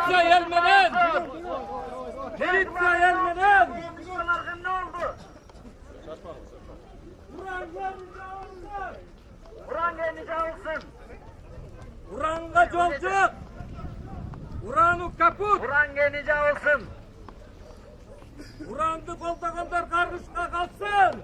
Militsiya gelmeden. Militsiya gelmeden. Ne oldu? Kur'an gelince alsın. Kur'an'a yolcu. Kur'an'ı kaput. Kur'an gelince alsın. Kur'an'ı koldakanlar karışka kalsın.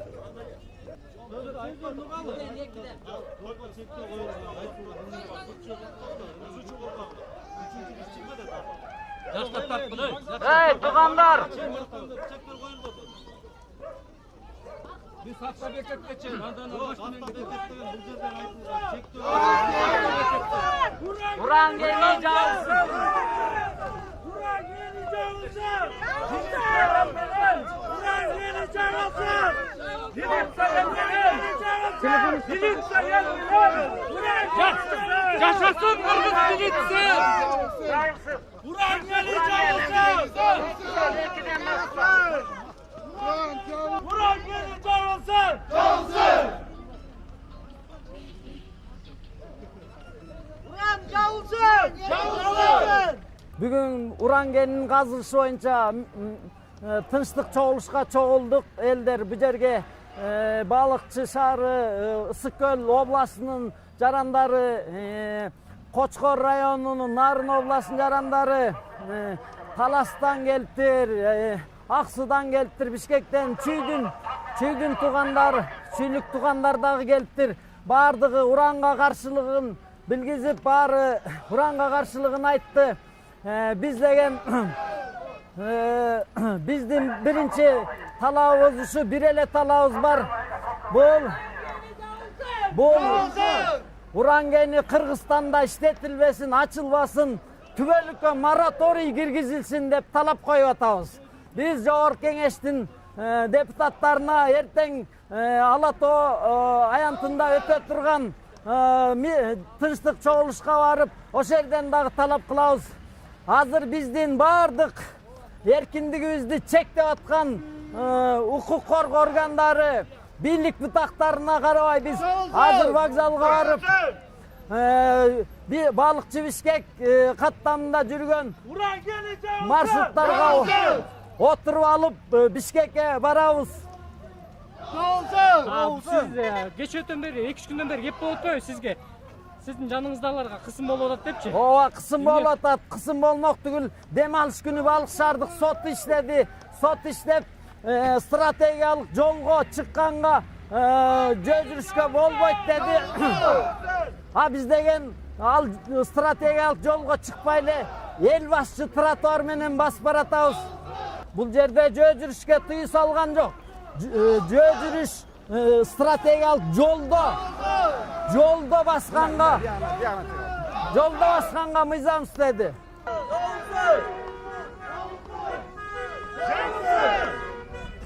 Hey tuganlar! Bir sakla beklet geçelim. Kur'an gelince alsın. Kur'an gelince alsın. Militsiya gelmeden. Kur'an gelince alsın. Militsiya gelmeden. Militsiya gelmeden. Yaşasın Kırgız militsiya. Alsın. Kur'an gelince alsın. Kur'an gelince alsın. Бүгін Урангеннин казылышы боюнча тынчтык чогулушка чогулдук элдер. Бу жерге Балыкчы шаары, Ысык көл областынын жарандары, Кочкор районунун Нарын областынын жарандары, Таластан келиптир, Аксудан келиптир, Бишкектен, Чүйдүн туугандар, Чүйлүк туугандар дагы келиптир. Бардыгы Уранга каршылыгын билгизип, баары Уранга каршылыгын айтты. Биз деген биздин биринчи талабыбыз ушу, бир эле талабыбыз бар. Бул Урангени Кыргызстанда иштетилбесин, ачылбасын, түбөлүккө мораторий киргизилсин деп талап коюп атабыз. Биз Жогорку Кеңештин депутаттарына эртең Ала Тоо аянтында өтө турган тынчтык чогулушка барып, ошол жерден дагы талап кылабыз. Азыр биздин бардык эркиндигибизди чектеп аткан укук коргоо органдары, бийлик бутактарына карабай биз азыр вокзалга барып, Балыкчы Бишкек каттамында жүргөн маршруттарга отуруп алып Бишкекке барабыз. Siz geçen beri, 2-3 günden beri hep oluyor sizge. Sizin canınızdalarga kısım болуп атат депчи. Ооба, кысым болуп атат. Кысым болмок түгүл. Дем алыш күнү балык шаардык сот иштеди. Сот иштеп, стратегиялык жолго чыкканга жөө жүрүшкө болбойт деди. Биз деген ал стратегиялык жолго чыкпай эле эл башчы тротуар менен басып баратабыз. Бул жерде жөө жүрүшкө тыюу салган жок. Жөө жүрүш стратегиялык жолдо басканга мыйзам иштеди.